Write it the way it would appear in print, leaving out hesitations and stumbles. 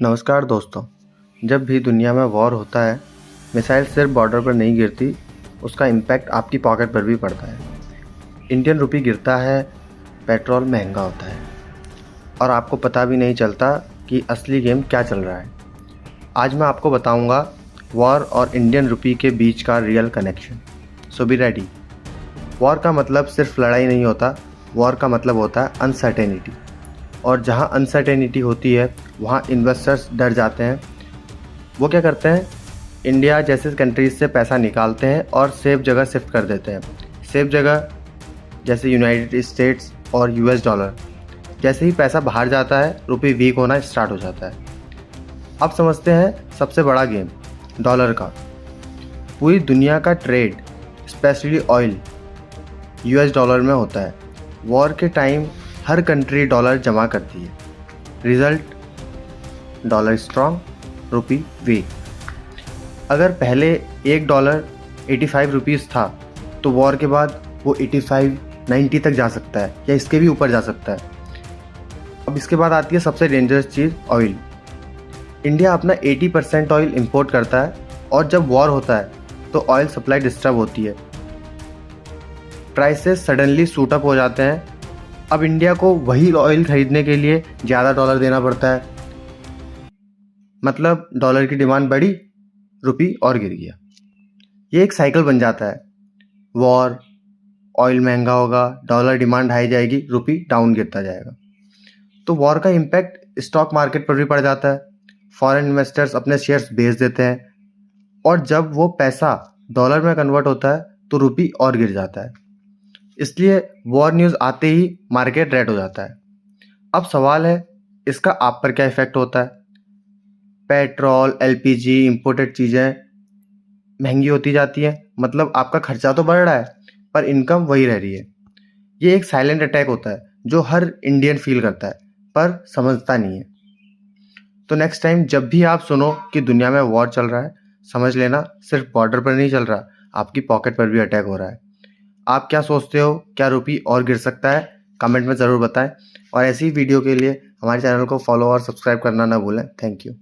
नमस्कार दोस्तों। जब भी दुनिया में वॉर होता है, मिसाइल सिर्फ बॉर्डर पर नहीं गिरती, उसका इम्पैक्ट आपकी पॉकेट पर भी पड़ता है। इंडियन रुपी गिरता है, पेट्रोल महंगा होता है और आपको पता भी नहीं चलता कि असली गेम क्या चल रहा है। आज मैं आपको बताऊंगा वॉर और इंडियन रुपी के बीच का real connection. So be ready. War का मतलब सिर्फ लड़ाई नहीं होता, वॉर का मतलब होता है अनसर्टेनिटी। और जहाँ अनसर्टेनिटी होती है वहाँ इन्वेस्टर्स डर जाते हैं। वो क्या करते हैं, इंडिया जैसे कंट्रीज से पैसा निकालते हैं और सेफ जगह शिफ्ट कर देते हैं। सेफ जगह जैसे यूनाइटेड स्टेट्स और यूएस डॉलर। जैसे ही पैसा बाहर जाता है, रुपये वीक होना स्टार्ट हो जाता है। अब समझते हैं सबसे बड़ा गेम डॉलर का। पूरी दुनिया का trade specially oil US dollar में होता है। वॉर के टाइम हर कंट्री डॉलर जमा करती है। रिजल्ट डॉलर स्ट्रॉन्ग, रुपी वीक। अगर पहले $1 85 रुपीज़ था तो वॉर के बाद वो 85-90 तक जा सकता है या इसके भी ऊपर जा सकता है। अब इसके बाद आती है सबसे डेंजरस चीज़, ऑयल। इंडिया अपना 80% ऑयल इंपोर्ट करता है और जब वॉर होता है तो ऑयल सप्लाई डिस्टर्ब होती है। प्राइसेस सडनली शूट अप हो जाते हैं। अब इंडिया को वही ऑयल खरीदने के लिए ज़्यादा डॉलर देना पड़ता है। मतलब डॉलर की डिमांड बढ़ी, रुपी और गिर गया। ये एक साइकिल बन जाता है। वॉर, ऑयल महंगा होगा, डॉलर डिमांड हाई जाएगी, रुपी डाउन गिरता जाएगा। तो वॉर का इम्पैक्ट स्टॉक मार्केट पर भी पड़ जाता है। फॉरेन इन्वेस्टर्स अपने शेयर्स बेच देते हैं और जब वो पैसा डॉलर में कन्वर्ट होता है तो रुपी और गिर जाता है। इसलिए वॉर न्यूज़ आते ही मार्केट रेड हो जाता है। अब सवाल है, इसका आप पर क्या इफेक्ट होता है? पेट्रोल, एलपीजी, इंपोर्टेड चीज़ें महंगी होती जाती हैं। मतलब आपका खर्चा तो बढ़ रहा है पर इनकम वही रह रही है। ये एक साइलेंट अटैक होता है जो हर इंडियन फील करता है पर समझता नहीं है। तो नेक्स्ट टाइम जब भी आप सुनो कि दुनिया में वॉर चल रहा है, समझ लेना सिर्फ बॉर्डर पर नहीं चल रहा, आपकी पॉकेट पर भी अटैक हो रहा है। आप क्या सोचते हो, क्या रुपी और गिर सकता है? कमेंट में ज़रूर बताएं और ऐसी वीडियो के लिए हमारे चैनल को फॉलो और सब्सक्राइब करना ना भूलें। Thank you.